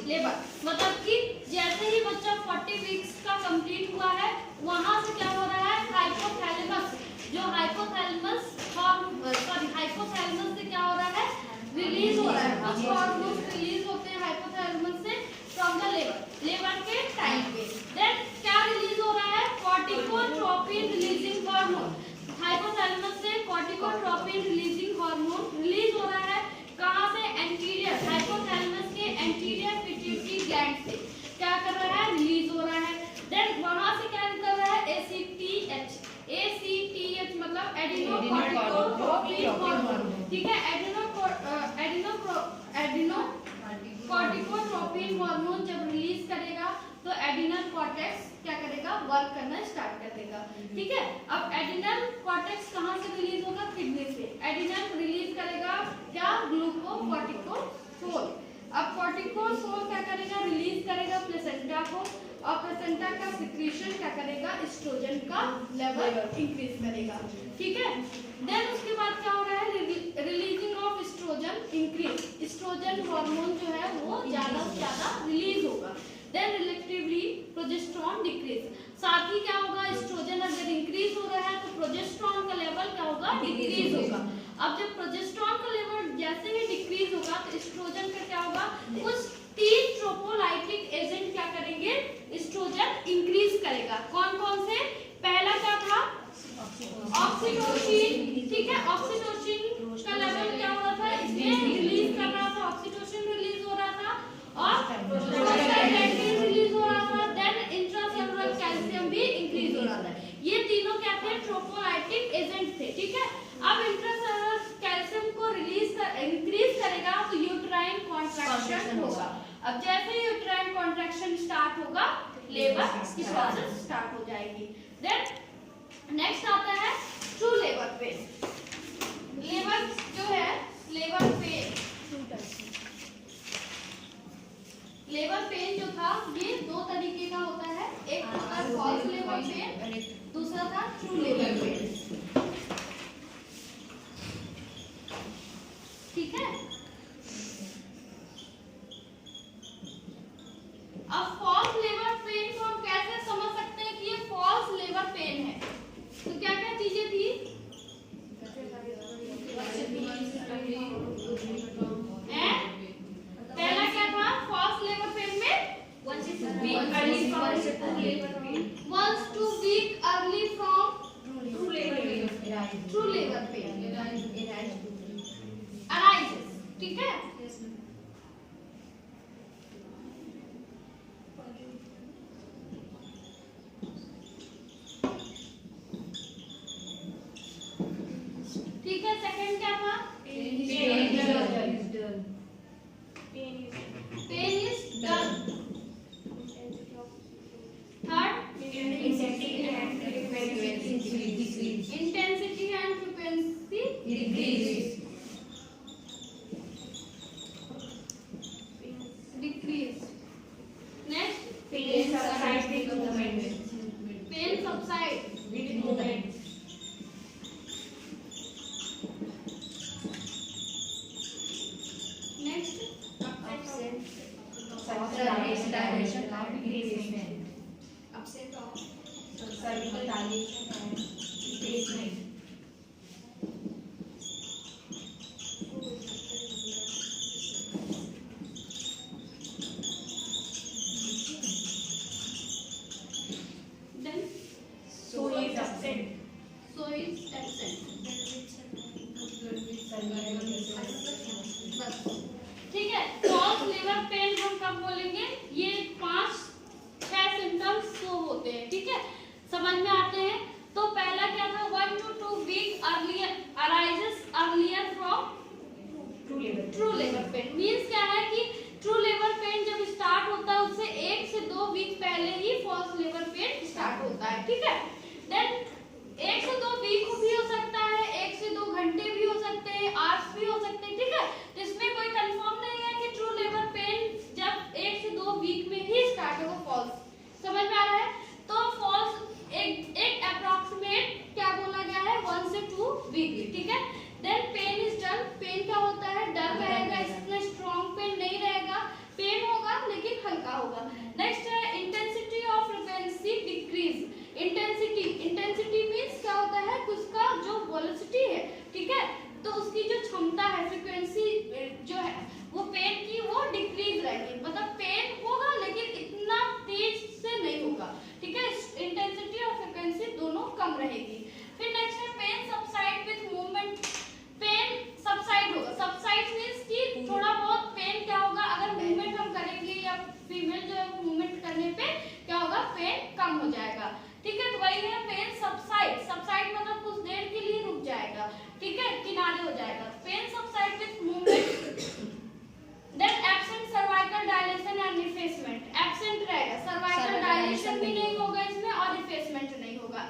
Labour, मतलब कि जैसे ही बच्चा 40 वीक्स का कंप्लीट हुआ है वहां से क्या हो रहा है, हाइपोथैलेमस, जो हाइपोथैलेमस से क्या हो रहा है, रिलीज हो रहा है, कुछ हार्मोन्स रिलीज होते हैं हाइपोथैलेमस से फ्रॉम द लेबर के टाइम पे। देन क्या रिलीज हो रहा है, कॉर्टिकोट्रोपिन रिलीजिंग हार्मोन, हाइपोथैलेमस से कॉर्टिकोट्रोपिन रिलीजिंग हार्मोन रिलीज हो रहा है। कहां से, एंटीरियर, हाइपोथैलेमस के एंटीरियर पिट्यूटरी ग्लैंड से क्या कर रहा है, रिलीज हो रहा है। देन वहां से क्या कर रहा है, एसीटीएच मतलब एडिनोकॉर्टिकोट्रोपिन हार्मोन, ठीक है, एडिनोकॉर्टिकोट्रोपिन हार्मोन जब रिलीज करेगा तो एडिनल कॉर्टेक्स क्या करेगा, वर्क करना स्टार्ट कर देगा, ठीक है। अब एडिनल कॉर्टेक्स कहां से रिलीज होगा, किडनी से। एडिनल रिलीज करेगा क्या, ग्लूकोकॉर्टिकोसोल। अब कॉर्टिकोसोल क्या करेगा, रिलीज करेगा प्लेसेंटा को, और प्लेसेंटा का सिक्रीशन क्या करेगा, एस्ट्रोजन का लेवल इंक्रीज करेगा, ठीक है। देन उसके बाद क्या हो रहा है, releasing of estrogen increase, estrogen hormone जो है वो ज्यादा से ज्यादा रिलीज होगा। देन रिलेटिवली प्रोजेस्टेरॉन डिक्रीज, साथ ही क्या होगा, एस्ट्रोजन अगर इंक्रीज हो रहा है तो प्रोजेस्टेरॉन का लेवल क्या होगा, डिक्रीज होगा। अब जब प्रोजेस्टेरॉन का लेवल जैसे ही डिक्रीज होगा तो एस्ट्रोजन का क्या होगा, कुछ 3 ट्रोपोलाइटिक एजेंट क्या करेंगे, एस्ट्रोजन इंक्रीज करेगा। कौन कौन से, पहला क्या था, ऑक्सीटोसिन, ठीक है, ऑक्सीटोसिन का लेवल क्या हो रहा था, इसमें रिलीज कर रहा था, ऑक्सीटोसिन रिलीज हो रहा था और प्रोस्टाग्लैंडिन रिलीज हो रहा था। देन इंट्रासेलुलर कैल्शियम भी इंक्रीज हो रहा था। ये तीनों क्या थे, ट्रोपोलाइटिक एजेंट थे, ठीक है। अब इंट्रासेलुलर कैल्शियम को इंक्रीज करेगा तो यूट्राइन कॉन्ट्रैक्शन होगा। अब जैसे ही यूट्राइन कॉन्ट्रैक्शन स्टार्ट होगा लेबर की प्रोसेस स्टार्ट हो जाएगी। देन नेक्स्ट आता है ट्रू लेबर पेन। लेबर जो है, लेबर पेन जो था ये 2 तरीके का होता है, एक होता है फॉल्स लेबर पेन, दूसरा था ट्रू लेबर पेन, ठीक है। अब फॉल्स लेबर पेन को हम कैसे समझ सकते हैं कि ये फॉल्स लेबर पेन है, तो क्या क्या चीजें थी, पहला क्या था, फॉल्स लेबर पेन में 1 to week early from true labor pain arises, ठीक है। ठीक है, सेकंड क्या था, pain is done. Third, intensity and frequency decrease. Next, pain subside with movement. Next, absent of cervical dilation and displacement. Then so is absent. ठीक है, false labour pain हम कब बोलेंगे, ये 5-6 सिम्टम्स तो होते हैं, ठीक है, समझ में आते हैं। तो पहला क्या था, 1 to 2 week arises earlier from true labour pain. Means क्या है कि ट्रू लेबर पेन जब स्टार्ट होता है उससे 1 से 2 वीक पहले ही फॉल्स लेबर पेन स्टार्ट होता है, ठीक है। देन 1 से 2 वीक भी हो सकता है, 1 से 2 घंटे भी हो सकते हैं, आवर्स भी हो सकते हैं, ठीक है। तो इसमें कोई कंफर्म नहीं है कि ट्रू लेबर पेन जब 1 से 2 वीक में ही स्टार्ट होगा, फॉल्स। समझ में आ रहा है, तो फॉल्स एक अप्रॉक्सीमेट क्या बोला गया है, 1 से 2 वीक, ठीक है। Then pain is dull, pain क्या होता है, डल रहेगा, इसमें स्ट्रॉन्ग पेन नहीं रहेगा, पेन होगा लेकिन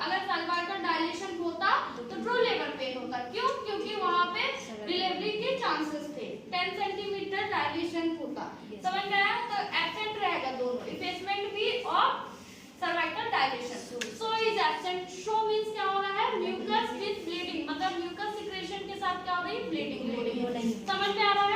अगर सर्वाइकल डायलेशन होता तो ट्रू लेबर पेन होता। क्यों? क्योंकि वहां पे डिलीवरी के चांसेस थे। 10 सेंटीमीटर डायलेशन होता। समझ में आया? तो एब्सेंट रहेगा दोनों, इफेसमेंट भी और cervical dilation. So is absent. Show means क्या हो रहा है? म्यूकस विद ब्लीडिंग, मतलब म्यूकस सिक्रेशन के साथ क्या हो रही है? ब्लीडिंग। समझ में आ रहा है?